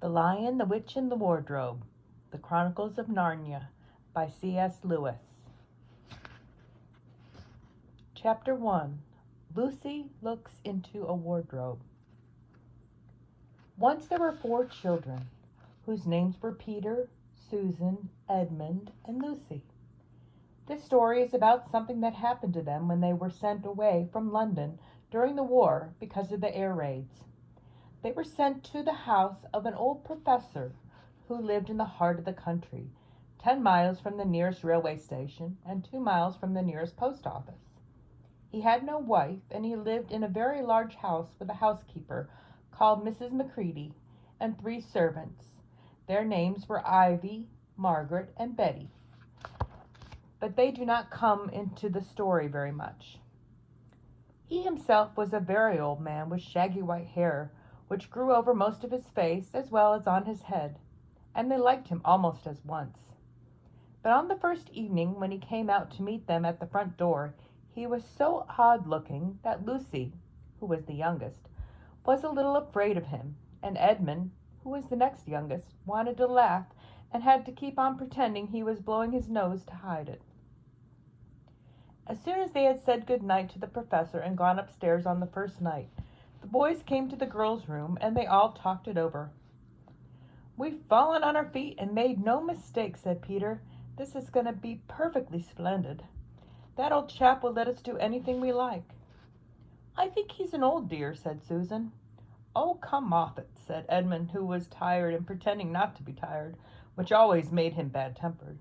The Lion, the Witch, and the Wardrobe, The Chronicles of Narnia by C.S. Lewis. Chapter 1. Lucy Looks into a Wardrobe. Once there were 4 children, whose names were Peter, Susan, Edmund, and Lucy. This story is about something that happened to them when they were sent away from London during the war because of the air raids. They were sent to the house of an old professor who lived in the heart of the country, 10 miles from the nearest railway station and 2 miles from the nearest post office. He had no wife, and he lived in a very large house with a housekeeper called Mrs. Macready and 3 servants. Their names were Ivy, Margaret, and Betty, but they do not come into the story very much. He himself was a very old man with shaggy white hair, which grew over most of his face as well as on his head, and they liked him almost as once. But on the first evening, when he came out to meet them at the front door, he was so odd-looking that Lucy, who was the youngest, was a little afraid of him, and Edmund, who was the next youngest, wanted to laugh and had to keep on pretending he was blowing his nose to hide it. As soon as they had said good night to the professor and gone upstairs on the first night, the boys came to the girls' room, and they all talked it over. "We've fallen on our feet and made no mistake," said Peter. "This is going to be perfectly splendid. That old chap will let us do anything we like." "I think he's an old dear," said Susan. "Oh, come off it," said Edmund, who was tired and pretending not to be tired, which always made him bad-tempered.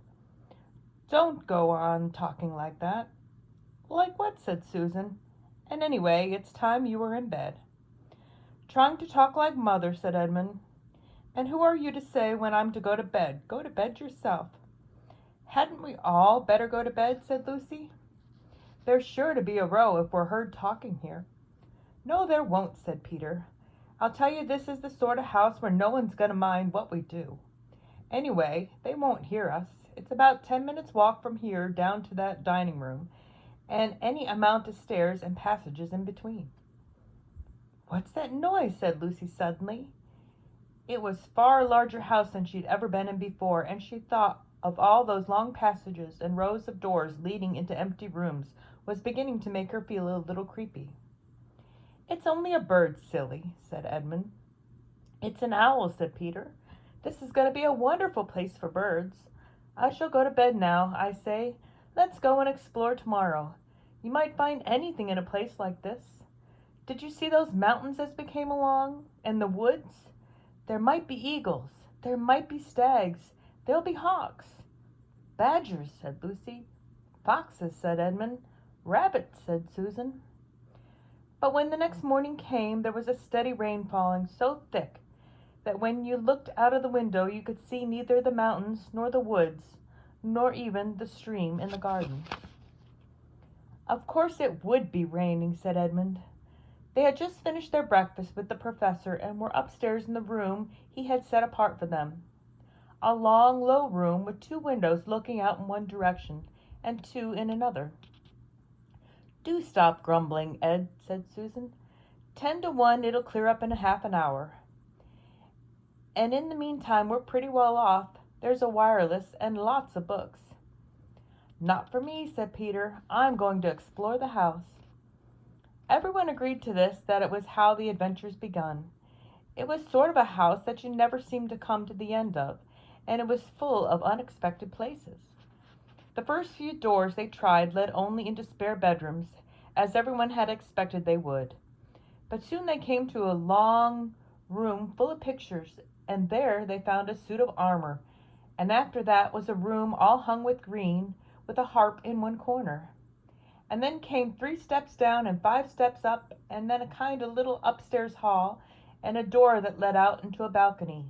"Don't go on talking like that." "Like what?" said Susan. "And anyway, it's time you were in bed." "Trying to talk like mother," said Edmund. "And who are you to say when I'm to go to bed? Go to bed yourself." "Hadn't we all better go to bed?" said Lucy. "There's sure to be a row if we're heard talking here." "No, there won't," said Peter. "I'll tell you, this is the sort of house where no one's going to mind what we do. Anyway, they won't hear us. It's about 10 minutes' walk from here down to that dining room, and any amount of stairs and passages in between." "What's that noise?" said Lucy suddenly. It was a far larger house than she'd ever been in before, and she thought of all those long passages and rows of doors leading into empty rooms was beginning to make her feel a little creepy. "It's only a bird, silly," said Edmund. "It's an owl," said Peter. "This is going to be a wonderful place for birds. I shall go to bed now. I say, let's go and explore tomorrow. You might find anything in a place like this. Did you see those mountains as we came along? And the woods? There might be eagles. There might be stags. There'll be hawks." "Badgers," said Lucy. "Foxes," said Edmund. "Rabbits," said Susan. But when the next morning came, there was a steady rain falling so thick that when you looked out of the window you could see neither the mountains nor the woods, nor even the stream in the garden. "Of course it would be raining," said Edmund. They had just finished their breakfast with the professor and were upstairs in the room he had set apart for them. A long, low room with 2 windows looking out in one direction and 2 in another. "Do stop grumbling, Ed," said Susan. 10 to 1 it'll clear up in half an hour. And in the meantime we're pretty well off. There's a wireless and lots of books." "Not for me," said Peter. "I'm going to explore the house." Everyone agreed to this, that it was how the adventures begun. It was sort of a house that you never seemed to come to the end of, and it was full of unexpected places. The first few doors they tried led only into spare bedrooms, as everyone had expected they would. But soon they came to a long room full of pictures, and there they found a suit of armor, and after that was a room all hung with green, with a harp in one corner. And then came 3 steps down and 5 steps up, and then a kind of little upstairs hall, and a door that led out into a balcony.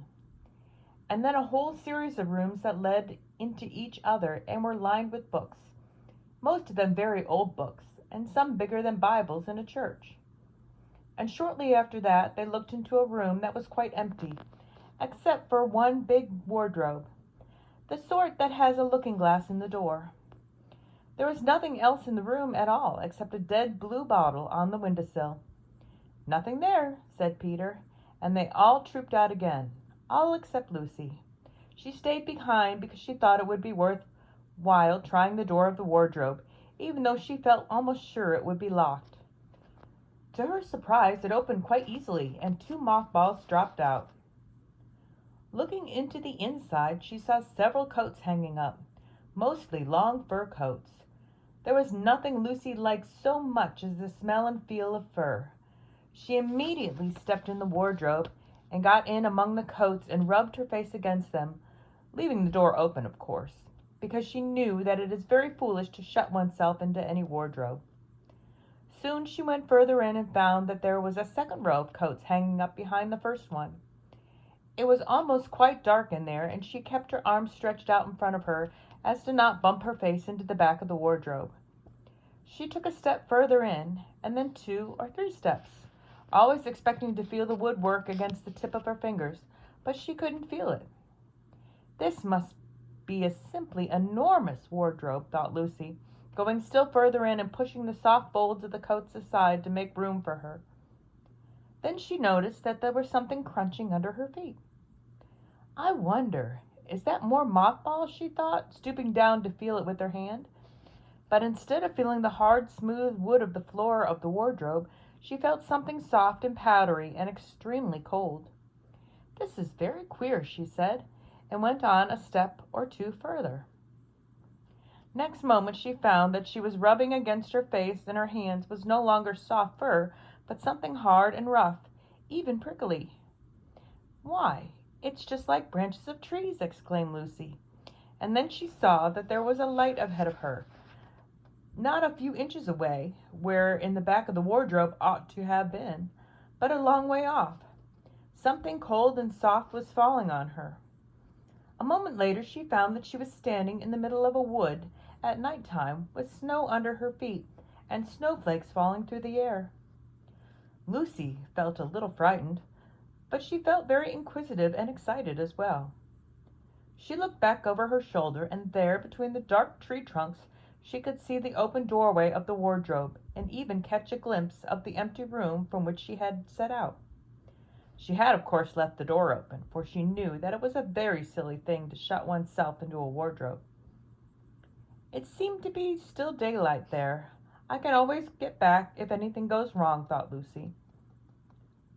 And then a whole series of rooms that led into each other and were lined with books, most of them very old books, and some bigger than Bibles in a church. And shortly after that they looked into a room that was quite empty, except for one big wardrobe, the sort that has a looking-glass in the door. There was nothing else in the room at all except a dead blue bottle on the windowsill. "Nothing there," said Peter, and they all trooped out again. all except Lucy. She stayed behind because she thought it would be worth while trying the door of the wardrobe, even though she felt almost sure it would be locked. To her surprise, it opened quite easily, and 2 mothballs dropped out. Looking into the inside, she saw several coats hanging up, mostly long fur coats. There was nothing Lucy liked so much as the smell and feel of fur. She immediately stepped in the wardrobe and got in among the coats and rubbed her face against them, leaving the door open, of course, because she knew that it is very foolish to shut oneself into any wardrobe. Soon she went further in and found that there was a second row of coats hanging up behind the first one. It was almost quite dark in there, and she kept her arms stretched out in front of her as to not bump her face into the back of the wardrobe. She took a step further in, and then 2 or 3 steps, always expecting to feel the woodwork against the tip of her fingers, but she couldn't feel it. This must be a simply enormous wardrobe, thought Lucy, going still further in and pushing the soft folds of the coats aside to make room for her. Then she noticed that there was something crunching under her feet. I wonder, is that more mothballs, she thought, stooping down to feel it with her hand. But instead of feeling the hard, smooth wood of the floor of the wardrobe, she felt something soft and powdery and extremely cold. This is very queer, she said, and went on a step or 2 further. Next moment she found that she was rubbing against her face, and her hands was no longer soft fur, but something hard and rough, even prickly. Why, it's just like branches of trees, exclaimed Lucy. And then she saw that there was a light ahead of her, not a few inches away, where in the back of the wardrobe ought to have been, but a long way off. Something cold and soft was falling on her. A moment later she found that she was standing in the middle of a wood at night time with snow under her feet and snowflakes falling through the air. Lucy felt a little frightened, but she felt very inquisitive and excited as well. She looked back over her shoulder, and there, between the dark tree trunks, she could see the open doorway of the wardrobe, and even catch a glimpse of the empty room from which she had set out. She had, of course, left the door open, for she knew that it was a very silly thing to shut oneself into a wardrobe. It seemed to be still daylight there. I can always get back if anything goes wrong, thought Lucy.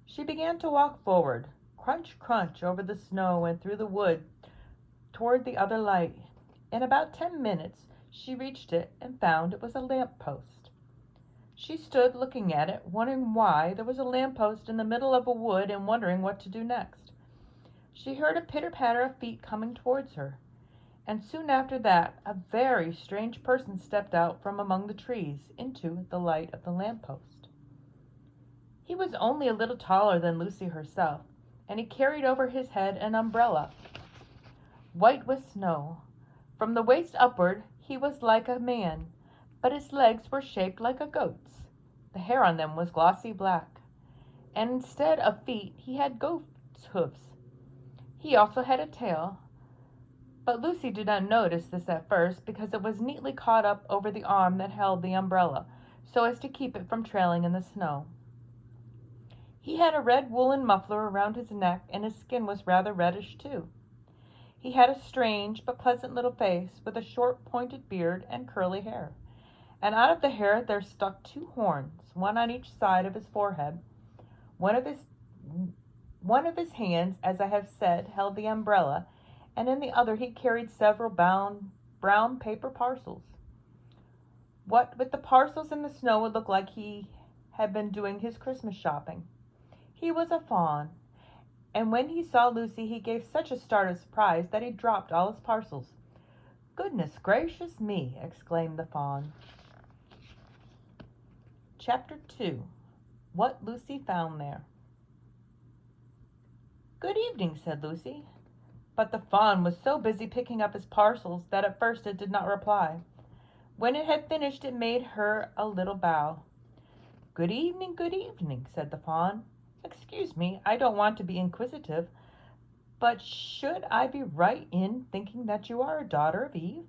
She began to walk forward, crunch, crunch, over the snow and through the wood toward the other light. In about 10 minutes she reached it and found it was a lamp post. She stood looking at it, wondering why there was a lamp post in the middle of a wood and wondering what to do next. She heard a pitter-patter of feet coming towards her, and soon after that a very strange person stepped out from among the trees into the light of the lamp post. He was only a little taller than Lucy herself, and he carried over his head an umbrella, white with snow. From the waist upward he was like a man, but his legs were shaped like a goat's. The hair on them was glossy black, and instead of feet he had goat's hoofs. He also had a tail, but Lucy did not notice this at first because it was neatly caught up over the arm that held the umbrella, so as to keep it from trailing in the snow. He had a red woolen muffler around his neck, and his skin was rather reddish too. He had a strange but pleasant little face, with a short pointed beard and curly hair, and out of the hair there stuck 2 horns, one on each side of his forehead. One of his hands, as I have said, held the umbrella, and in the other he carried several brown paper parcels. What with the parcels in the snow, it looked like he had been doing his Christmas shopping. He was a fawn, and when he saw Lucy he gave such a start of surprise that he dropped all his parcels. "Goodness gracious me!" exclaimed the fawn. Chapter 2. What Lucy Found There. "Good evening," said Lucy, but the fawn was so busy picking up his parcels that at first it did not reply. When it had finished it made her a little bow. Good evening," said the fawn. "Excuse me, I don't want to be inquisitive, but should I be right in thinking that you are a daughter of Eve?"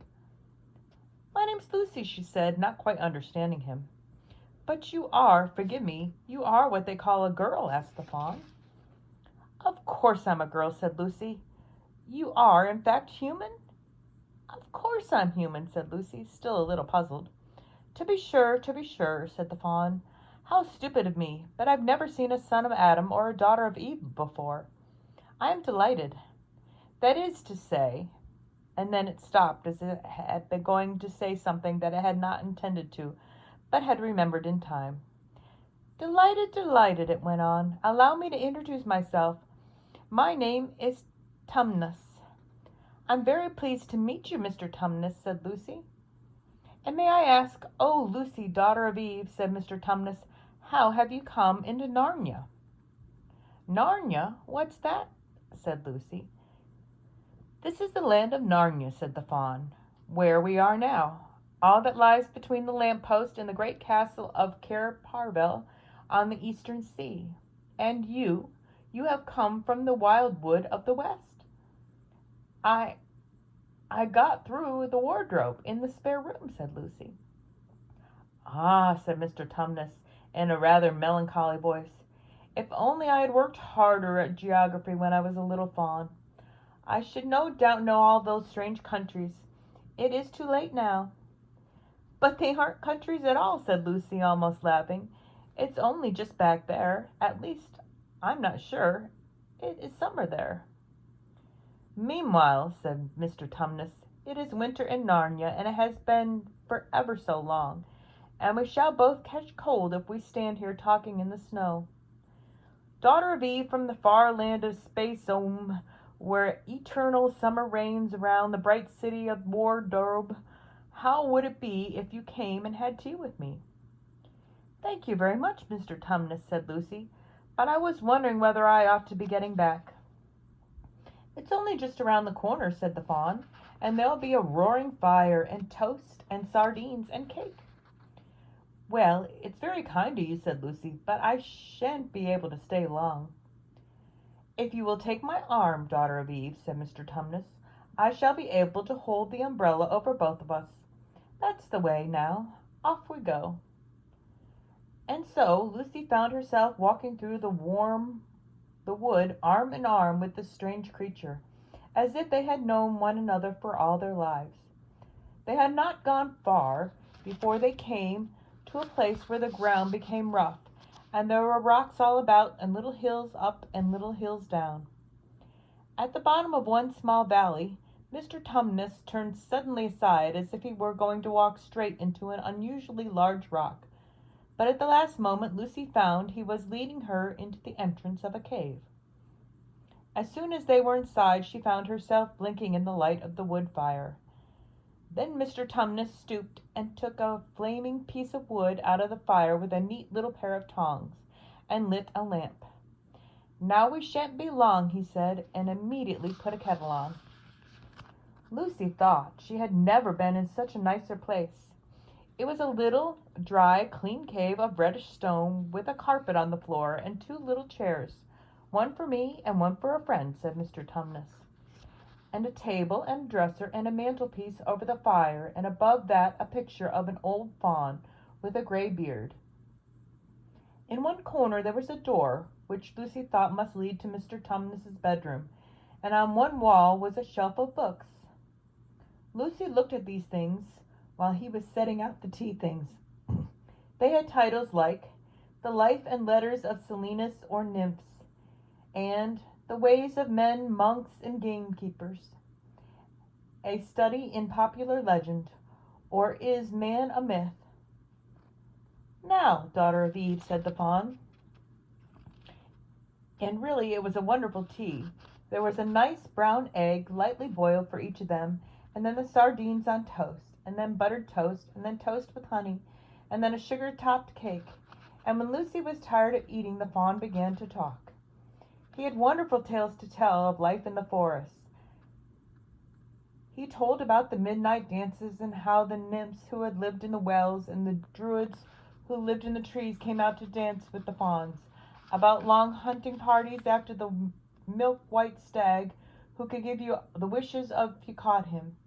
"My name's Lucy," she said, not quite understanding him. "But you are, forgive me, you are what they call a girl?" asked the fawn. "Of course I'm a girl," said Lucy. "You are, in fact, human?" "Of course I'm human," said Lucy, still a little puzzled. To be sure, said the fawn. "How stupid of me, but I've never seen a son of Adam or a daughter of Eve before. I am delighted. That is to say," and then it stopped as if it had been going to say something that it had not intended to, but had remembered in time. Delighted, it went on. "Allow me to introduce myself. My name is Tumnus." "I'm very pleased to meet you, Mr. Tumnus," said Lucy. "And may I ask, oh, Lucy, daughter of Eve," said Mr. Tumnus, "how have you come into Narnia?" "Narnia? What's that?" said Lucy. "This is the land of Narnia," said the fawn, "where we are now. All that lies between the lamp-post and the great castle of Cair Paravel on the eastern sea. And you have come from the wild wood of the west." I got through the wardrobe in the spare room," said Lucy. "Ah," said Mr. Tumnus in a rather melancholy voice, "if only I had worked harder at geography when I was a little fawn, I should no doubt know all those strange countries. It is too late now." "But they aren't countries at all," said Lucy, almost laughing. "It's only just back there. At least, I'm not sure. It is summer there." "Meanwhile," said Mr. Tumnus, "it is winter in Narnia, and it has been for ever so long, and we shall both catch cold if we stand here talking in the snow. Daughter of Eve from the far land of Space-Ohm, where eternal summer reigns around the bright city of Wardrobe, how would it be if you came and had tea with me?" "Thank you very much, Mr. Tumnus," said Lucy, "but I was wondering whether I ought to be getting back." "It's only just around the corner," said the fawn, "and there'll be a roaring fire, and toast, and sardines, and cake." "Well, it's very kind of you," said Lucy, "but I shan't be able to stay long." "If you will take my arm, daughter of Eve," said Mr. Tumnus, "I shall be able to hold the umbrella over both of us. That's the way. Now, off we go." And so Lucy found herself walking through the wood arm in arm with this strange creature, as if they had known one another for all their lives. They had not gone far before they came to a place where the ground became rough, and there were rocks all about, and little hills up and little hills down. At the bottom of one small valley, Mr. Tumnus turned suddenly aside as if he were going to walk straight into an unusually large rock, but at the last moment Lucy found he was leading her into the entrance of a cave. As soon as they were inside, she found herself blinking in the light of the wood fire. Then Mr. Tumnus stooped and took a flaming piece of wood out of the fire with a neat little pair of tongs, and lit a lamp. "Now we shan't be long," he said, and immediately put a kettle on. Lucy thought she had never been in such a nicer place. It was a little, dry, clean cave of reddish stone, with a carpet on the floor and two little chairs, "one for me and one for a friend," said Mr. Tumnus, "and a table and a dresser and a mantelpiece over the fire, and above that a picture of an old fawn with a gray beard." In one corner there was a door, which Lucy thought must lead to Mr. Tumnus's bedroom, and on one wall was a shelf of books. Lucy looked at these things while he was setting out the tea things. They had titles like "The Life and Letters of Silenus or Nymphs," and "The Ways of Men, Monks, and Gamekeepers," "A Study in Popular Legend," or "Is Man a Myth?" "Now, daughter of Eve," said the fawn. And really it was a wonderful tea. There was a nice brown egg, lightly boiled, for each of them, and then the sardines on toast, and then buttered toast, and then toast with honey, and then a sugar-topped cake. And when Lucy was tired of eating, the fawn began to talk. He had wonderful tales to tell of life in the forest. He told about the midnight dances, and how the nymphs who had lived in the wells and the druids who lived in the trees came out to dance with the fawns, about long hunting parties after the milk-white stag who could give you the wishes of if you caught him,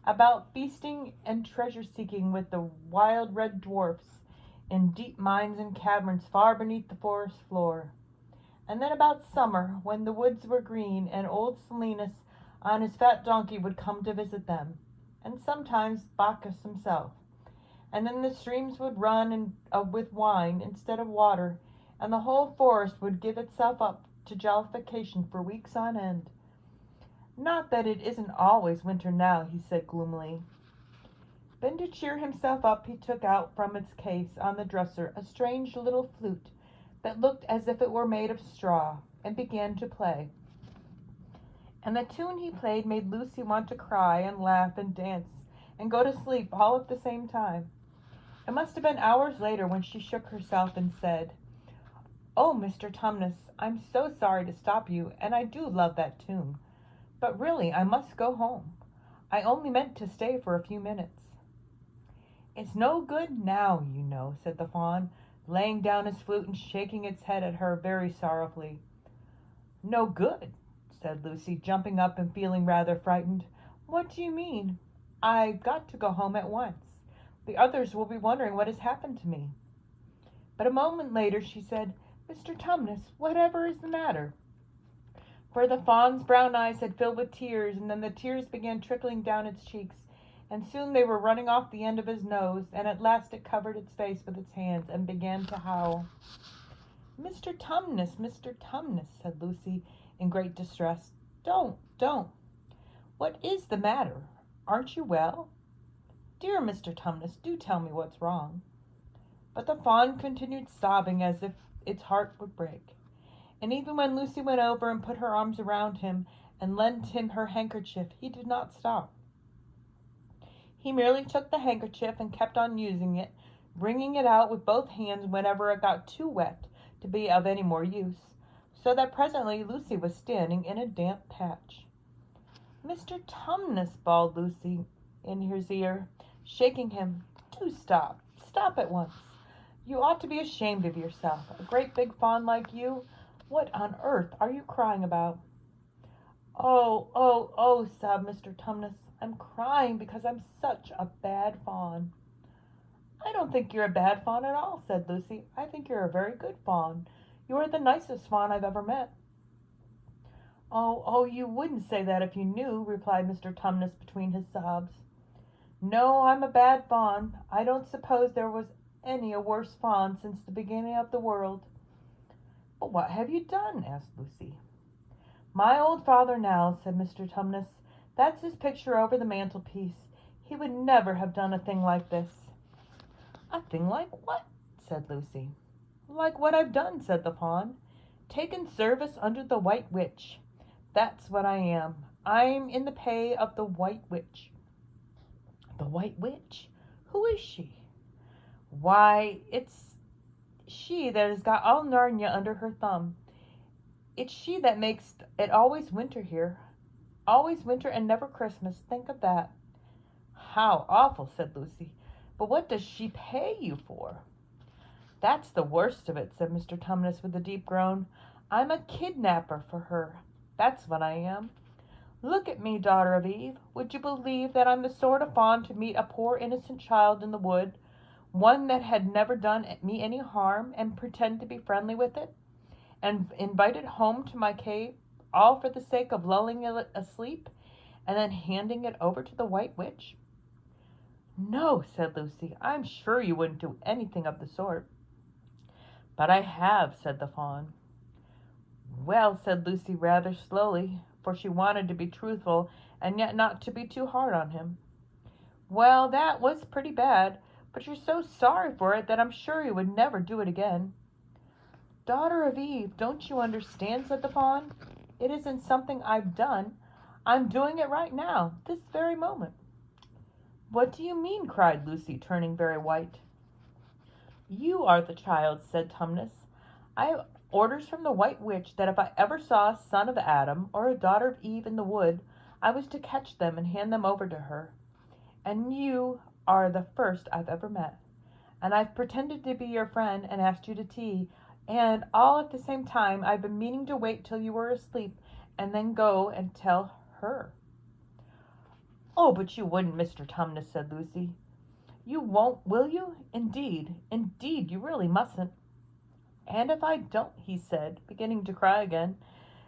about feasting and treasure-seeking with the wild red dwarfs in deep mines and caverns far beneath the forest floor. And then about summer, when the woods were green, and old Silenus on his fat donkey would come to visit them, and sometimes Bacchus himself. And then the streams would run with wine instead of water, and the whole forest would give itself up to jollification for weeks on end. Not that it isn't always winter now, he said gloomily. Then to cheer himself up he took out from its case on the dresser a strange little flute that looked as if it were made of straw, and began to play. And the tune he played made Lucy want to cry and laugh and dance and go to sleep all at the same time. It must have been hours later when she shook herself and said, "Oh, Mr. Tumnus, I'm so sorry to stop you, and I do love that tune. But really, I must go home. I only meant to stay for a few minutes." "It's no good now, you know," said the fawn, laying down his flute and shaking its head at her very sorrowfully. "No good," said Lucy, jumping up and feeling rather frightened. "What do you mean?" "I've got to go home at once. The others will be wondering what has happened to me." But a moment later she said, "Mr. Tumnus, whatever is the matter?" For the fawn's brown eyes had filled with tears, and then the tears began trickling down its cheeks, and soon they were running off the end of his nose, and at last it covered its face with its hands and began to howl. Mr. Tumnus, said Lucy in great distress. Don't. What is the matter? Aren't you well? Dear Mr. Tumnus, do tell me what's wrong." But the fawn continued sobbing as if its heart would break. And even when Lucy went over and put her arms around him and lent him her handkerchief, he did not stop. He merely took the handkerchief and kept on using it, wringing it out with both hands whenever it got too wet to be of any more use, so that presently Lucy was standing in a damp patch. "Mr. Tumnus," bawled Lucy in his ear, shaking him, "do stop. Stop at once. You ought to be ashamed of yourself. A great big fawn like you. What on earth are you crying about?" Oh, sobbed Mr. Tumnus. "I'm crying because I'm such a bad fawn." "I don't think you're a bad fawn at all," said Lucy. "I think you're a very good fawn. You are the nicest fawn I've ever met." Oh, you wouldn't say that if you knew," replied Mr. Tumnus between his sobs. "No, I'm a bad fawn. I don't suppose there was any a worse fawn since the beginning of the world." "But what have you done?" asked Lucy. "My old father now," said Mr. Tumnus. "That's his picture over the mantelpiece. He would never have done a thing like this." "A thing like what?" said Lucy. "Like what I've done," said the fawn. "Taken service under the White Witch. That's what I am. I'm in the pay of the White Witch." "The White Witch? Who is she?" "Why, it's she that has got all Narnia under her thumb. It's she that makes it always winter here. Always winter and never Christmas. Think of that." "How awful," said Lucy. "But what does she pay you for?" "That's the worst of it," said Mr. Tumnus with a deep groan. "I'm a kidnapper for her. That's what I am. Look at me, daughter of Eve. Would you believe that I'm the sort of fawn to meet a poor innocent child in the wood, one that had never done me any harm, and pretend to be friendly with it, and invite it home to my cave, all for the sake of lulling it asleep, and then handing it over to the White Witch?" "No," said Lucy. "I'm sure you wouldn't do anything of the sort." "But I have," said the fawn. "Well," said Lucy rather slowly, for she wanted to be truthful and yet not to be too hard on him. "Well, that was pretty bad, but you're so sorry for it that I'm sure you would never do it again." "Daughter of Eve, don't you understand?" said the fawn. "It isn't something I've done. I'm doing it right now, this very moment." "What do you mean?" cried Lucy, turning very white. "You are the child," said Tumnus. "I have orders from the White Witch that if I ever saw a son of Adam or a daughter of Eve in the wood, I was to catch them and hand them over to her. And you are the first I've ever met. And I've pretended to be your friend and asked you to tea, and all at the same time I've been meaning to wait till you were asleep and then go and tell her." "Oh, but you wouldn't, Mr. Tumnus," said Lucy. "You won't, will you? Indeed, you really mustn't." And if I don't, he said, beginning to cry again,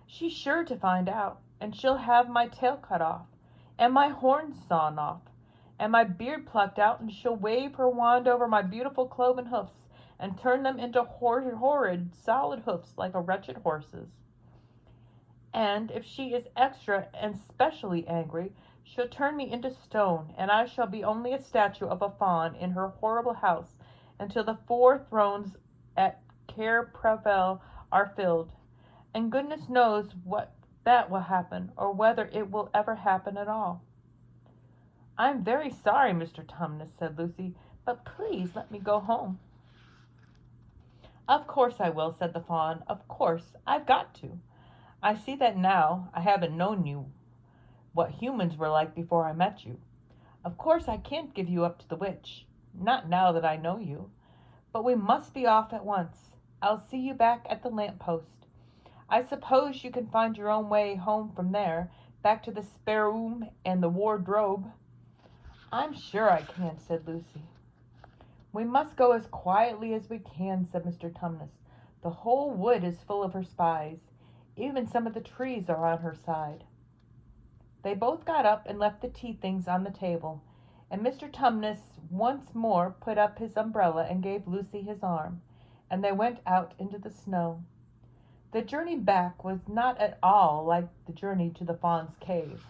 she's sure to find out, and she'll have my tail cut off, and my horns sawn off, and my beard plucked out, and she'll wave her wand over my beautiful cloven hoofs, and turn them into horrid, solid hoofs like a wretched horse's. And if she is extra and specially angry, she'll turn me into stone, and I shall be only a statue of a faun in her horrible house until the 4 thrones at Cair Paravel are filled. And goodness knows what that will happen, or whether it will ever happen at all. I'm very sorry, Mr. Tumnus, said Lucy, but please let me go home. Of course I will, said the faun. Of course, I've got to. I see that now. I haven't known you what humans were like before I met you. Of course I can't give you up to the witch, not now that I know you. But we must be off at once. I'll see you back at the lamp-post. I suppose you can find your own way home from there, back to the spare room and the wardrobe. I'm sure I can, said Lucy. We must go as quietly as we can, said Mr. Tumnus. The whole wood is full of her spies. Even some of the trees are on her side. They both got up and left the tea things on the table, and Mr. Tumnus once more put up his umbrella and gave Lucy his arm, and they went out into the snow. The journey back was not at all like the journey to the faun's cave.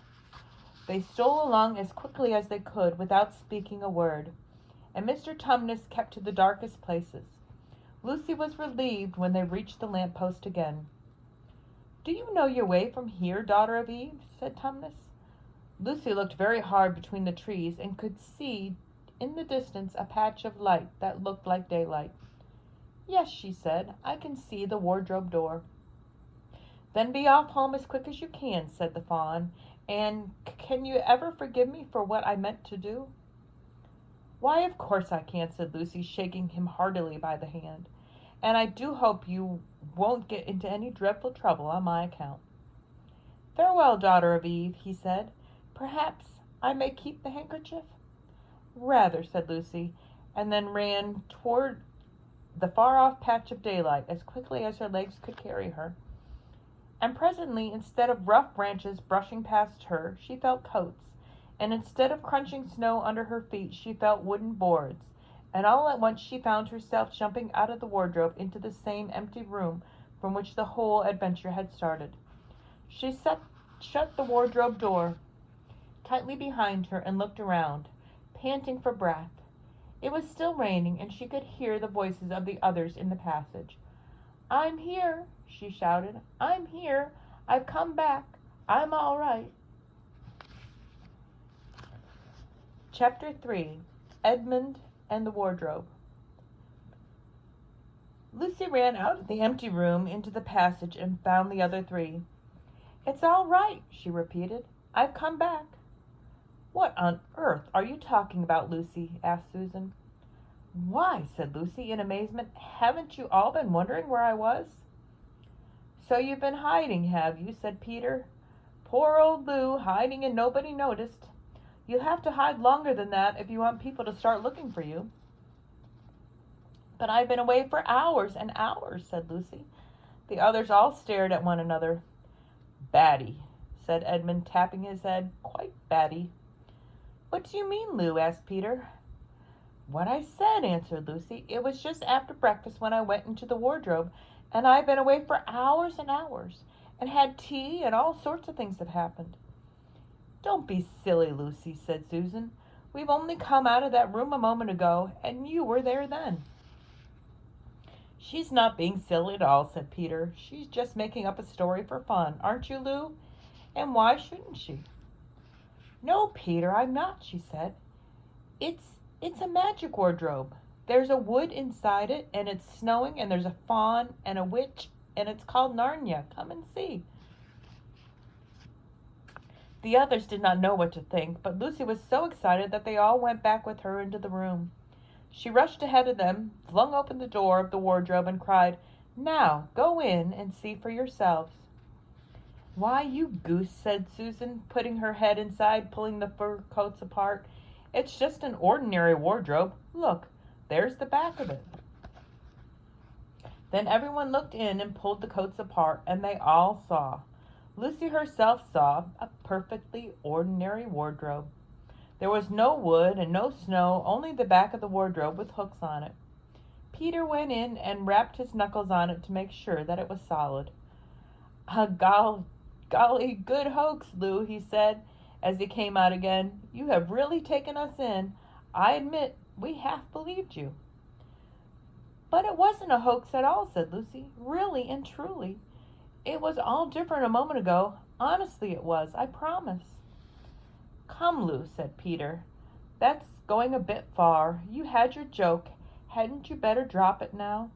They stole along as quickly as they could without speaking a word, and Mr. Tumnus kept to the darkest places. Lucy was relieved when they reached the lamp-post again. Do you know your way from here, daughter of Eve? Said Tumnus. Lucy looked very hard between the trees and could see in the distance a patch of light that looked like daylight. Yes, she said, I can see the wardrobe door. Then be off home as quick as you can, said the faun, and can you ever forgive me for what I meant to do? Why, of course I can, said Lucy, shaking him heartily by the hand, and I do hope you won't get into any dreadful trouble on my account. Farewell, daughter of Eve, he said. Perhaps I may keep the handkerchief? Rather, said Lucy, and then ran toward the far-off patch of daylight as quickly as her legs could carry her. And presently, instead of rough branches brushing past her, she felt coats, and instead of crunching snow under her feet, she felt wooden boards, and all at once she found herself jumping out of the wardrobe into the same empty room from which the whole adventure had started. She shut the wardrobe door tightly behind her and looked around, panting for breath. It was still raining, and she could hear the voices of the others in the passage. I'm here, she shouted. I'm here. I've come back. I'm all right. Chapter 3. Edmund and the Wardrobe. Lucy ran out of the empty room into the passage and found the other three. It's all right, she repeated. I've come back. What on earth are you talking about, Lucy? Asked Susan. Why, said Lucy in amazement, haven't you all been wondering where I was? So you've been hiding, have you? Said Peter. Poor old Lou, hiding and nobody noticed. You'll have to hide longer than that if you want people to start looking for you. But I've been away for hours and hours, said Lucy. The others all stared at one another. Batty, said Edmund, tapping his head. Quite batty. What do you mean, Lou? Asked Peter. What I said, answered Lucy. It was just after breakfast when I went into the wardrobe, and I've been away for hours and hours, and had tea, and all sorts of things have happened. Don't be silly, Lucy, said Susan. We've only come out of that room a moment ago, and you were there then. She's not being silly at all, said Peter. She's just making up a story for fun, aren't you, Lou? And why shouldn't she? No, Peter, I'm not, she said. It's a magic wardrobe. There's a wood inside it, and it's snowing, and there's a faun and a witch, and it's called Narnia. Come and see. The others did not know what to think, but Lucy was so excited that they all went back with her into the room. She rushed ahead of them, flung open the door of the wardrobe, and cried, Now, go in and see for yourselves. Why, you goose, said Susan, putting her head inside, pulling the fur coats apart. It's just an ordinary wardrobe. Look, there's the back of it. Then everyone looked in and pulled the coats apart, and they all saw. Lucy herself saw a perfectly ordinary wardrobe. There was no wood and no snow, only the back of the wardrobe with hooks on it. Peter went in and rapped his knuckles on it to make sure that it was solid. Golly good hoax, Lou, he said as he came out again. You have really taken us in. I admit we half believed you. But it wasn't a hoax at all, said Lucy. Really and truly. It was all different a moment ago. Honestly it was, I promise. Come, Lou, said Peter. That's going a bit far. You had your joke. Hadn't you better drop it now?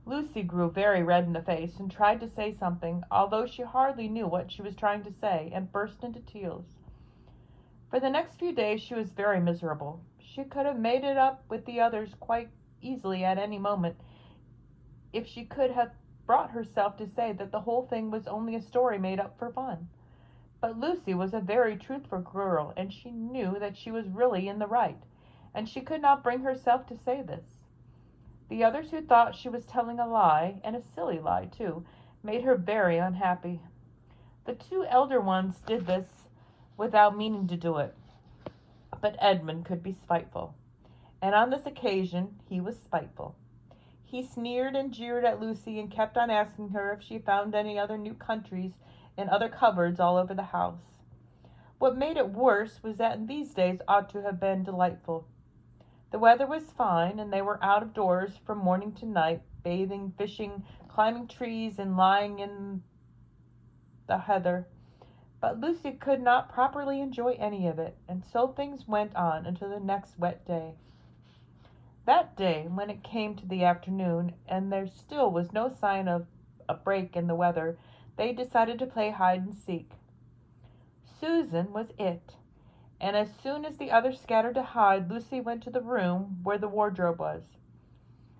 Lucy grew very red in the face and tried to say something, although she hardly knew what she was trying to say, and burst into tears. For the next few days she was very miserable. She could have made it up with the others quite easily at any moment if she could have brought herself to say that the whole thing was only a story made up for fun. But Lucy was a very truthful girl, and she knew that she was really in the right, and she could not bring herself to say this. The others who thought she was telling a lie, and a silly lie too, made her very unhappy. The two elder ones did this without meaning to do it, but Edmund could be spiteful, and on this occasion he was spiteful. He sneered and jeered at Lucy and kept on asking her if she found any other new countries in other cupboards all over the house. What made it worse was that in these days ought to have been delightful. The weather was fine, and they were out of doors from morning to night, bathing, fishing, climbing trees, and lying in the heather. But Lucy could not properly enjoy any of it, and so things went on until the next wet day. That day, when it came to the afternoon, and there still was no sign of a break in the weather, they decided to play hide and seek. Susan was it, and as soon as the others scattered to hide, Lucy went to the room where the wardrobe was.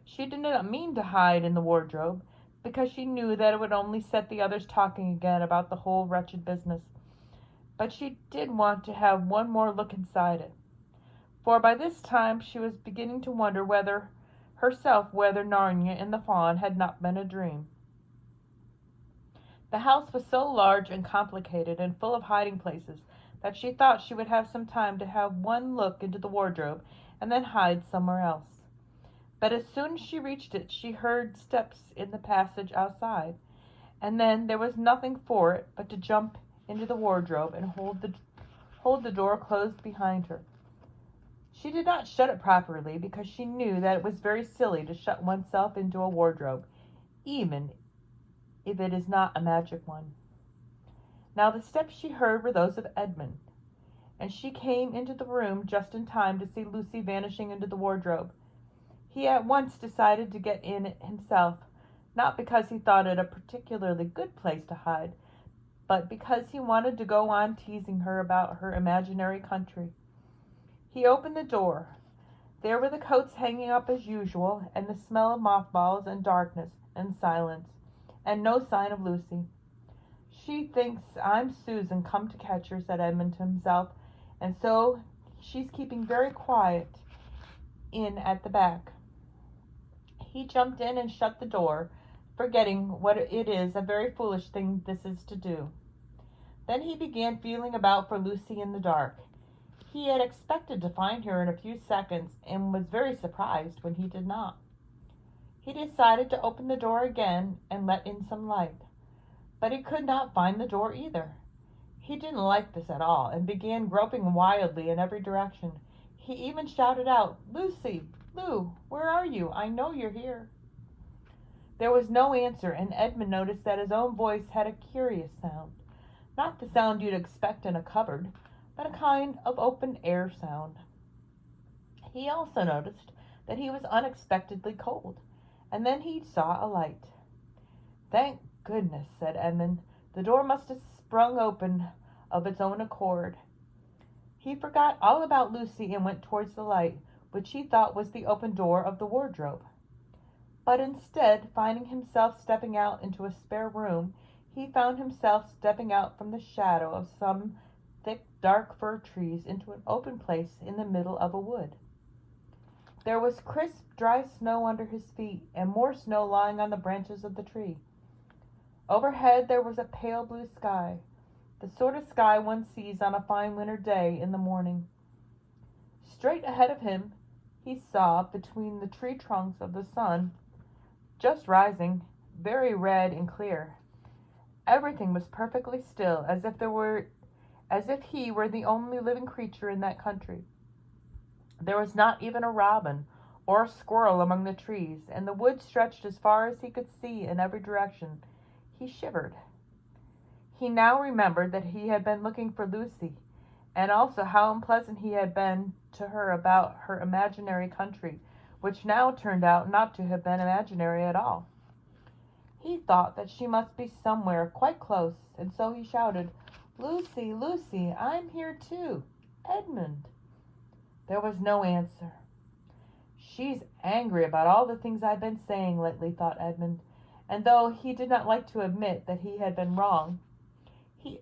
She did not mean to hide in the wardrobe, because she knew that it would only set the others talking again about the whole wretched business. But she did want to have one more look inside it, for by this time she was beginning to wonder whether Narnia and the Faun had not been a dream. The house was so large and complicated and full of hiding places that she thought she would have some time to have one look into the wardrobe and then hide somewhere else. But as soon as she reached it, she heard steps in the passage outside, and then there was nothing for it but to jump into the wardrobe and hold the door closed behind her. She did not shut it properly because she knew that it was very silly to shut oneself into a wardrobe, even if it is not a magic one. Now the steps she heard were those of Edmund, and she came into the room just in time to see Lucy vanishing into the wardrobe. He at once decided to get in it himself, not because he thought it a particularly good place to hide, but because he wanted to go on teasing her about her imaginary country. He opened the door. There were the coats hanging up as usual, and the smell of mothballs and darkness and silence, and no sign of Lucy. She thinks I'm Susan come to catch her, said Edmund to himself, and so she's keeping very quiet in at the back. He jumped in and shut the door, forgetting what it is a very foolish thing this is to do. Then he began feeling about for Lucy in the dark. He had expected to find her in a few seconds and was very surprised when he did not. He decided to open the door again and let in some light, but he could not find the door either. He didn't like this at all and began groping wildly in every direction. He even shouted out, "Lucy, Lou, where are you? I know you're here." There was no answer, and Edmund noticed that his own voice had a curious sound. Not the sound you'd expect in a cupboard, but a kind of open-air sound. He also noticed that he was unexpectedly cold, and then he saw a light. "Thank goodness," said Edmund. "The door must have sprung open of its own accord." He forgot all about Lucy and went towards the light, which he thought was the open door of the wardrobe. But instead, finding himself stepping out into a spare room, he found himself stepping out from the shadow of some thick, dark fir trees into an open place in the middle of a wood. There was crisp, dry snow under his feet, and more snow lying on the branches of the tree. Overhead there was a pale blue sky, the sort of sky one sees on a fine winter day in the morning. Straight ahead of him he saw, between the tree trunks, of the sun, just rising, very red and clear. Everything was perfectly still, as if he were the only living creature in that country. There was not even a robin or a squirrel among the trees, and the woods stretched as far as he could see in every direction. He shivered. He now remembered that he had been looking for Lucy, and also how unpleasant he had been to her about her imaginary country, which now turned out not to have been imaginary at all. He thought that she must be somewhere quite close, and so he shouted, "Lucy, Lucy, I'm here too. Edmund." There was no answer. "She's angry about all the things I've been saying lately," thought Edmund, and though he did not like to admit that he had been wrong, he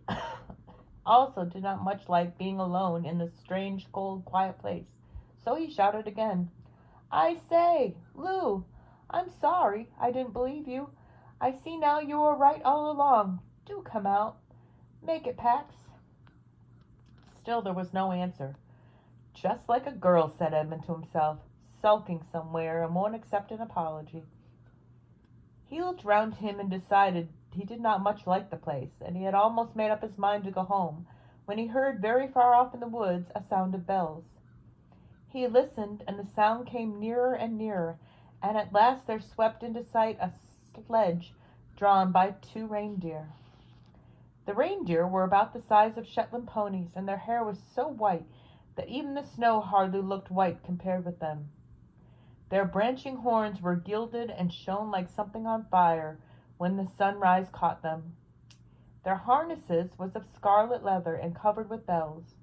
also did not much like being alone in this strange, cold, quiet place. So he shouted again, "I say, Lou, I'm sorry I didn't believe you. I see now you were right all along. Do come out. Make it, Pax." Still there was no answer. "Just like a girl," said Edmund to himself, "sulking somewhere and won't accept an apology." He looked round him and decided he did not much like the place, and he had almost made up his mind to go home, when he heard very far off in the woods a sound of bells. He listened, and the sound came nearer and nearer, and at last there swept into sight a sledge drawn by 2 reindeer. The reindeer were about the size of Shetland ponies, and their hair was so white that even the snow hardly looked white compared with them. Their branching horns were gilded and shone like something on fire when the sunrise caught them. Their harnesses was of scarlet leather and covered with bells.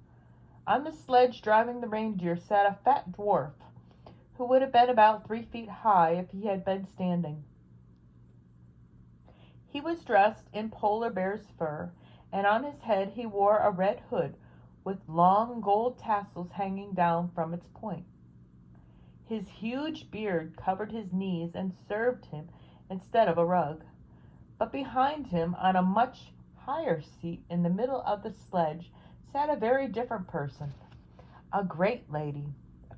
On the sledge driving the reindeer sat a fat dwarf, who would have been about 3 feet high if he had been standing. He was dressed in polar bear's fur, and on his head he wore a red hood with long gold tassels hanging down from its point. His huge beard covered his knees and served him instead of a rug. But behind him, on a much higher seat in the middle of the sledge, sat a very different person, a great lady,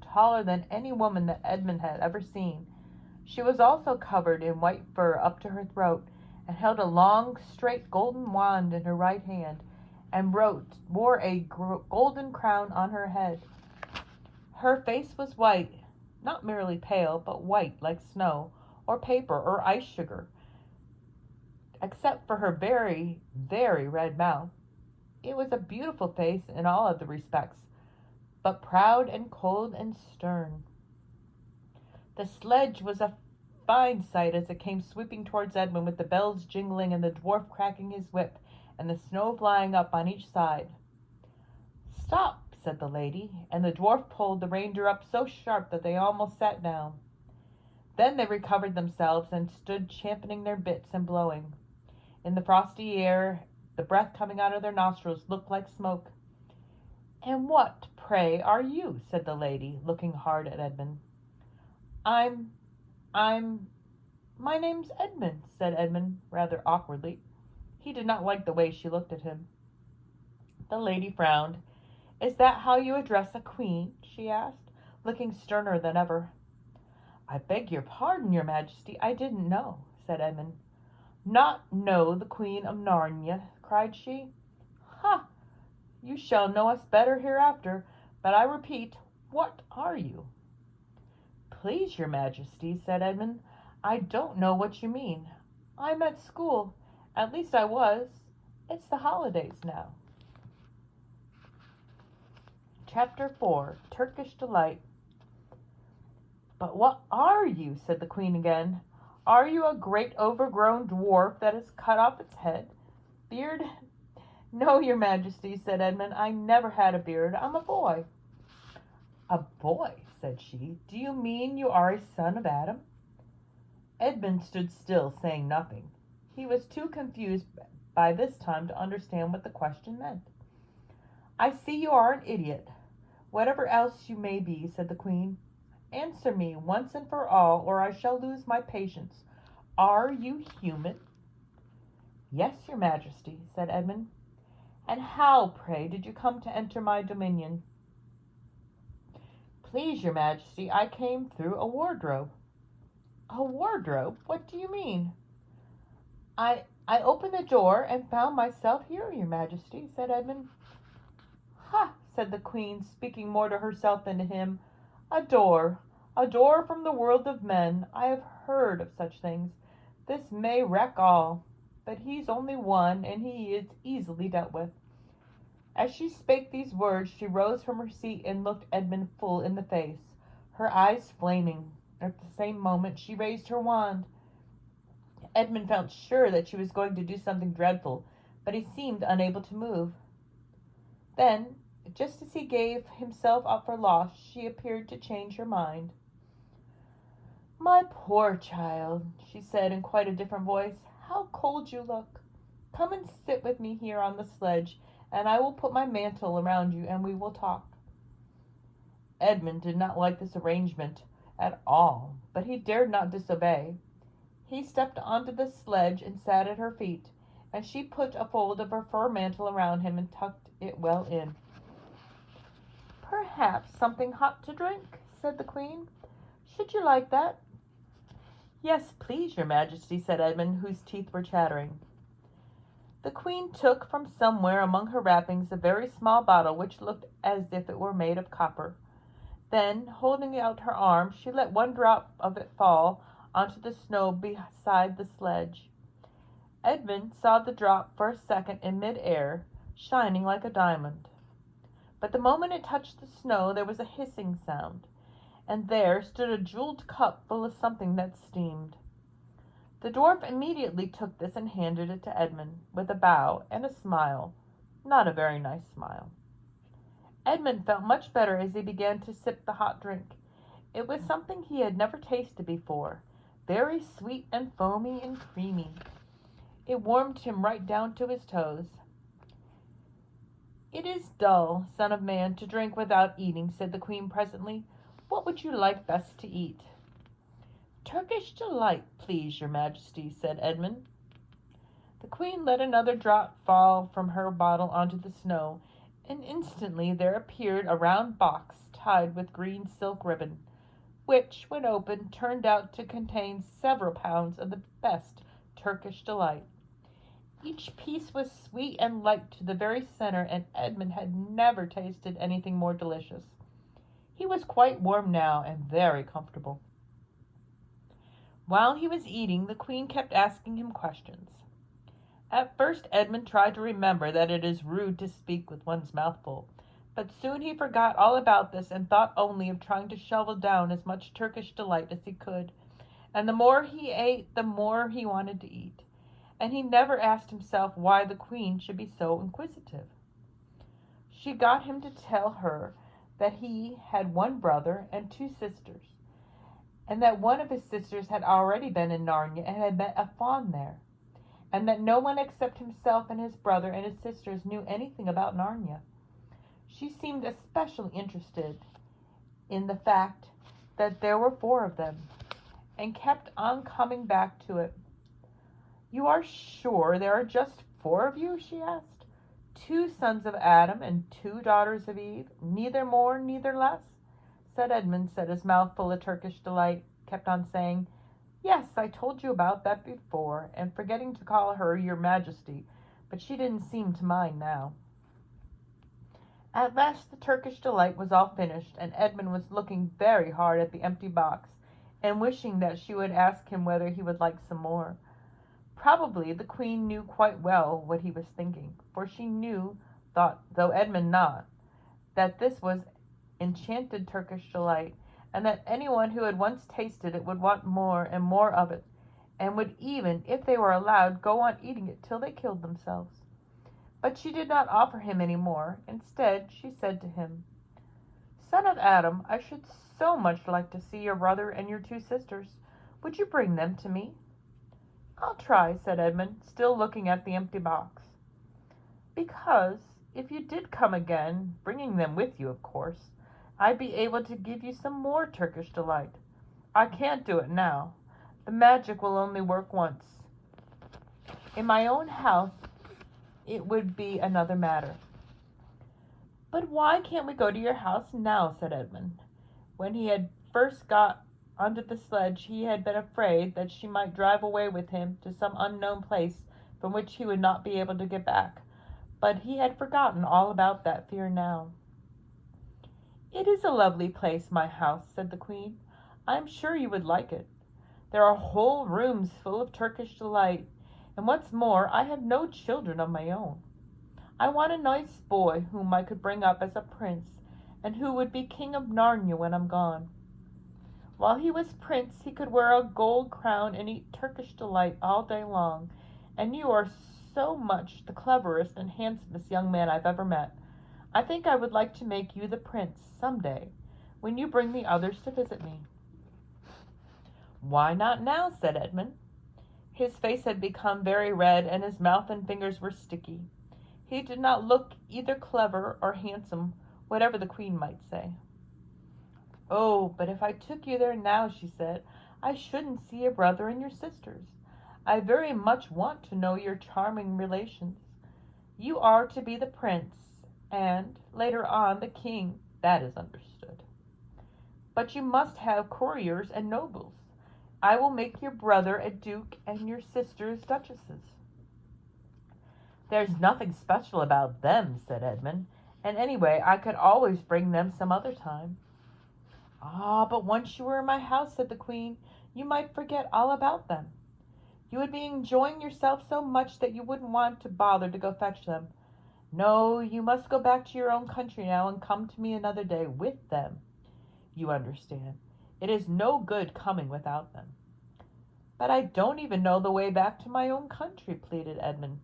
taller than any woman that Edmund had ever seen. She was also covered in white fur up to her throat, and held a long, straight golden wand in her right hand, and wore a golden crown on her head. Her face was white, not merely pale, but white like snow, or paper, or ice sugar, except for her very, very red mouth. It was a beautiful face in all other respects, but proud and cold and stern. The sledge was a fine sight as it came sweeping towards Edmund, with the bells jingling and the dwarf cracking his whip and the snow flying up on each side. "Stop," said the lady, and the dwarf pulled the reindeer up so sharp that they almost sat down. Then they recovered themselves and stood championing their bits and blowing. In the frosty air, the breath coming out of their nostrils looked like smoke. "And what, pray, are you?" said the lady, looking hard at Edmund. My name's Edmund," said Edmund, rather awkwardly. He did not like the way she looked at him. The lady frowned. "Is that how you address a queen?" she asked, looking sterner than ever. "I beg your pardon, your majesty, I didn't know," said Edmund. "Not know the Queen of Narnia?" cried she. "Ha! You shall know us better hereafter, but I repeat, what are you?" "Please, your majesty," said Edmund, "I don't know what you mean. I'm at school. At least I was. It's the holidays now." Chapter 4. Turkish Delight. "But what are you?" said the queen again. "Are you a great overgrown dwarf that has cut off its head? Beard?" "No, your majesty," said Edmund, "I never had a beard. I'm a boy." "A boy?" said she. "Do you mean you are a son of Adam?" Edmund stood still, saying nothing. He was too confused by this time to understand what the question meant. "I see you are an idiot, whatever else you may be," said the queen. answer me once and for all, or I shall lose my patience. Are you human?" "Yes, your Majesty," said Edmund. "And how, pray, did you come to enter my dominion?" "Please, your Majesty, I came through a wardrobe." "A wardrobe? What do you mean?" I opened the door and found myself here, your Majesty," said Edmund. "Ha!" said the Queen, speaking more to herself than to him. A door from the world of men. I have heard of such things. This may wreck all. But he's only one, and he is easily dealt with." As she spake these words, she rose from her seat and looked Edmund full in the face, her eyes flaming. At the same moment she raised her wand. Edmund felt sure that she was going to do something dreadful, but he seemed unable to move. Then, just as he gave himself up for lost, she appeared to change her mind. "My poor child," she said in quite a different voice, "how cold you look. Come and sit with me here on the sledge, and I will put my mantle around you, and we will talk." Edmund did not like this arrangement at all, but he dared not disobey. He stepped onto the sledge and sat at her feet, and she put a fold of her fur mantle around him and tucked it well in. "Perhaps something hot to drink," said the Queen. "Should you like that?" "Yes, please, your Majesty," said Edmund, whose teeth were chattering. The Queen took from somewhere among her wrappings a very small bottle which looked as if it were made of copper. Then, holding out her arm, she let one drop of it fall onto the snow beside the sledge. Edmund saw the drop for a second in mid-air, shining like a diamond. But the moment it touched the snow there was a hissing sound, and there stood a jeweled cup full of something that steamed. The dwarf immediately took this and handed it to Edmund, with a bow and a smile, not a very nice smile. Edmund felt much better as he began to sip the hot drink. It was something he had never tasted before, very sweet and foamy and creamy. It warmed him right down to his toes. "It is dull, son of man, to drink without eating," said the Queen presently. "What would you like best to eat?" "Turkish delight, please, your Majesty," said Edmund. The Queen let another drop fall from her bottle onto the snow, and instantly there appeared a round box tied with green silk ribbon, which, when opened, turned out to contain several pounds of the best Turkish delight. Each piece was sweet and light to the very center, and Edmund had never tasted anything more delicious. He was quite warm now and very comfortable. While he was eating, the Queen kept asking him questions. At first Edmund tried to remember that it is rude to speak with one's mouth full, but soon he forgot all about this and thought only of trying to shovel down as much Turkish delight as he could, and the more he ate, the more he wanted to eat, and he never asked himself why the Queen should be so inquisitive. She got him to tell her that he had one brother and two sisters, and that one of his sisters had already been in Narnia and had met a fawn there, and that no one except himself and his brother and his sisters knew anything about Narnia. She seemed especially interested in the fact that there were 4 of them, and kept on coming back to it. "You are sure there are just 4 of you?" she asked. "2 sons of Adam and 2 daughters of Eve, neither more, neither less?" said Edmund, set his mouth full of Turkish delight, kept on saying, "Yes, I told you about that before," and forgetting to call her your Majesty, but she didn't seem to mind now. At last the Turkish delight was all finished, and Edmund was looking very hard at the empty box, and wishing that she would ask him whether he would like some more. Probably the Queen knew quite well what he was thinking, for she thought, though Edmund not, that this was enchanted Turkish delight, and that anyone who had once tasted it would want more and more of it, and would even, if they were allowed, go on eating it till they killed themselves. But she did not offer him any more. Instead, she said to him, "Son of Adam, I should so much like to see your brother and your 2 sisters. Would you bring them to me?" "I'll try," said Edmund, still looking at the empty box. "Because, if you did come again, bringing them with you, of course, I'd be able to give you some more Turkish delight. I can't do it now. The magic will only work once. In my own house, it would be another matter. But why can't we go to your house now? Said Edmund. When he had first got onto the sledge, he had been afraid that she might drive away with him to some unknown place from which he would not be able to get back. But he had forgotten all about that fear now. It is a lovely place, my house, said the Queen. I am sure you would like it. There are whole rooms full of Turkish delight, and what's more, I have no children of my own. I want a nice boy whom I could bring up as a prince, and who would be king of Narnia when I'm gone. While he was prince, he could wear a gold crown and eat Turkish delight all day long, and you are so much the cleverest and handsomest young man I've ever met. I think I would like to make you the prince some day, when you bring the others to visit me. Why not now? Said Edmund. His face had become very red, and his mouth and fingers were sticky. He did not look either clever or handsome, whatever the Queen might say. Oh, but if I took you there now, she said, I shouldn't see your brother and your sisters. I very much want to know your charming relations. You are to be the prince, and, later on, the king. That is understood. But you must have courtiers and nobles. I will make your brother a duke and your sisters duchesses. There's nothing special about them, said Edmund, and anyway, I could always bring them some other time. Ah, but once you were in my house, said the Queen, you might forget all about them. You would be enjoying yourself so much that you wouldn't want to bother to go fetch them. No, you must go back to your own country now and come to me another day with them. You understand. It is no good coming without them. But I don't even know the way back to my own country, pleaded Edmund.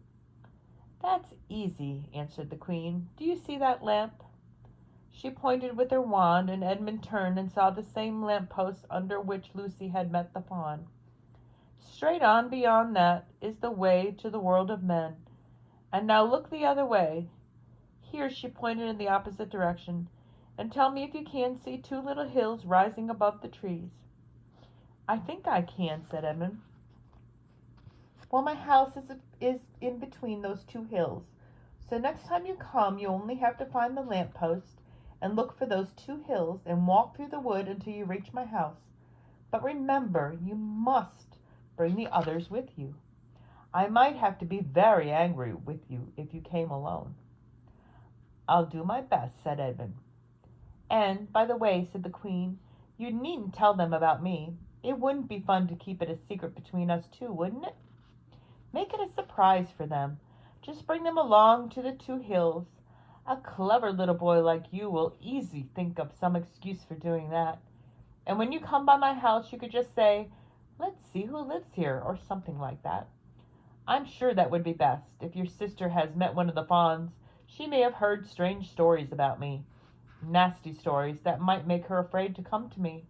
That's easy, answered the Queen. Do you see that lamp? She pointed with her wand, and Edmund turned and saw the same lamp-post under which Lucy had met the fawn. Straight on beyond that is the way to the world of men. And now look the other way. Here she pointed in the opposite direction, and tell me if you can see two little hills rising above the trees. I think I can, said Edmund. Well, my house is in between those two hills, so next time you come you only have to find the lamp-post and look for those two hills and walk through the wood until you reach my house. But remember, you must bring the others with you. I might have to be very angry with you if you came alone. I'll do my best, said Edmund. And, by the way, said the Queen, you needn't tell them about me. It wouldn't be fun to keep it a secret between us two, wouldn't it? Make it a surprise for them. Just bring them along to the two hills. A clever little boy like you will easily think of some excuse for doing that. And when you come by my house, you could just say, let's see who lives here, or something like that. I'm sure that would be best. If your sister has met one of the fawns, she may have heard strange stories about me. Nasty stories that might make her afraid to come to me.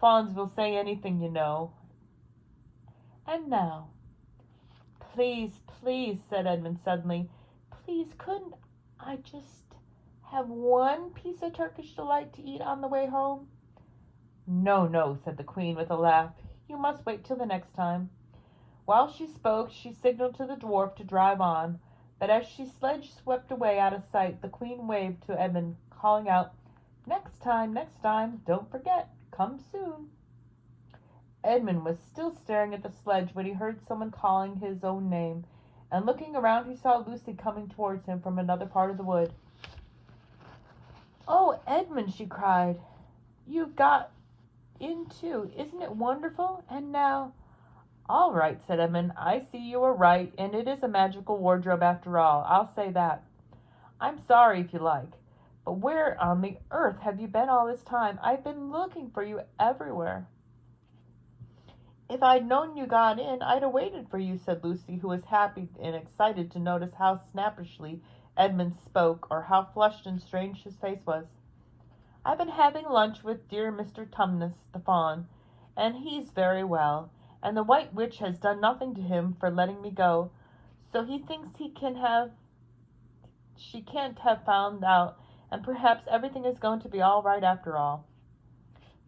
Fawns will say anything, you know. And now, please, please, said Edmund suddenly, please, couldn't I just have one piece of Turkish delight to eat on the way home? No, no, said the Queen with a laugh. You must wait till the next time. While she spoke, she signaled to the dwarf to drive on, but as she sledge swept away out of sight, the Queen waved to Edmund, calling out, next time, don't forget, come soon. Edmund was still staring at the sledge when he heard someone calling his own name, and looking around he saw Lucy coming towards him from another part of the wood. Oh, Edmund, she cried, you've got in too. Isn't it wonderful? And now... All right, said Edmund. I see you were right, and it is a magical wardrobe after all. I'll say that. I'm sorry if you like. But where on the earth have you been all this time? I've been looking for you everywhere. If I'd known you got in, I'd have waited for you, said Lucy, who was happy and excited to notice how snappishly Edmund spoke, or how flushed and strange his face was. I've been having lunch with dear Mr. Tumnus, the fawn, and he's very well, and the White Witch has done nothing to him for letting me go, so he thinks she can't have found out, and perhaps everything is going to be all right after all."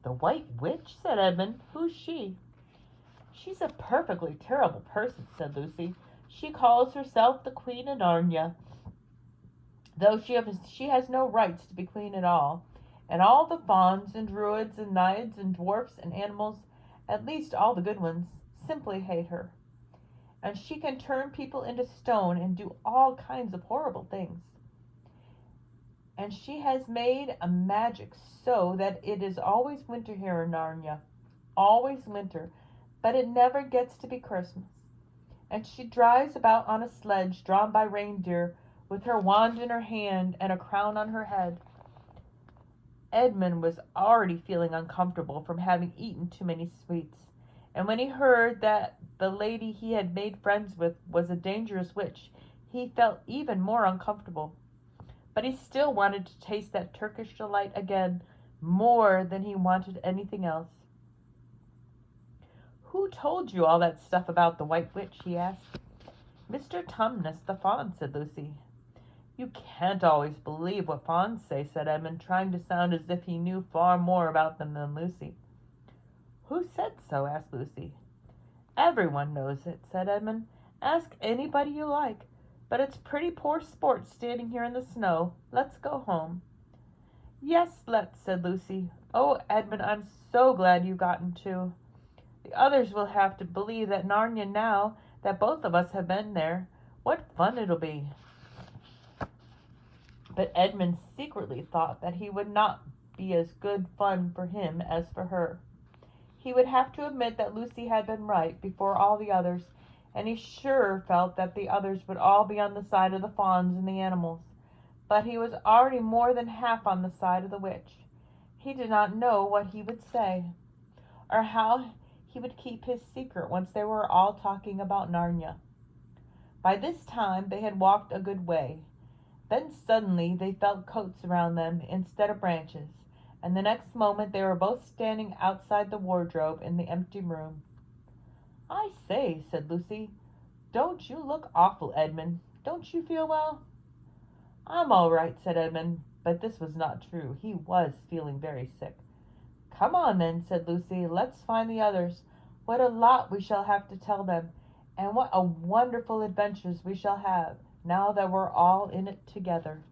"The White Witch?" said Edmund. "Who's she?" "She's a perfectly terrible person," said Lucy. "She calls herself the Queen of Narnia, though she has no rights to be queen at all. And all the fauns and druids and naiads and dwarfs and animals, at least all the good ones, simply hate her. And she can turn people into stone and do all kinds of horrible things. And she has made a magic so that it is always winter here in Narnia. Always winter, but it never gets to be Christmas. And she drives about on a sledge drawn by reindeer, with her wand in her hand and a crown on her head." Edmund was already feeling uncomfortable from having eaten too many sweets, and when he heard that the lady he had made friends with was a dangerous witch, he felt even more uncomfortable. But he still wanted to taste that Turkish delight again, more than he wanted anything else. "Who told you all that stuff about the White Witch?" he asked. "Mr. Tumnus the fawn," said Lucy. "You can't always believe what fawns say," said Edmund, trying to sound as if he knew far more about them than Lucy. "Who said so?" asked Lucy. "Everyone knows it," said Edmund. "Ask anybody you like. But it's pretty poor sport standing here in the snow. Let's go home." "Yes, let's," said Lucy. "Oh, Edmund, I'm so glad you've gotten to. The others will have to believe that Narnia now that both of us have been there. What fun it'll be." But Edmund secretly thought that he would not be as good fun for him as for her. He would have to admit that Lucy had been right before all the others, and he sure felt that the others would all be on the side of the fawns and the animals. But he was already more than half on the side of the witch. He did not know what he would say, or how he would keep his secret once they were all talking about Narnia. By this time they had walked a good way. Then suddenly they felt coats around them instead of branches, and the next moment they were both standing outside the wardrobe in the empty room. "I say," said Lucy, "don't you look awful, Edmund? Don't you feel well?" "I'm all right," said Edmund, but this was not true. He was feeling very sick. "Come on, then," said Lucy. "Let's find the others. What a lot we shall have to tell them, and what a wonderful adventures we shall have, now that we're all in it together."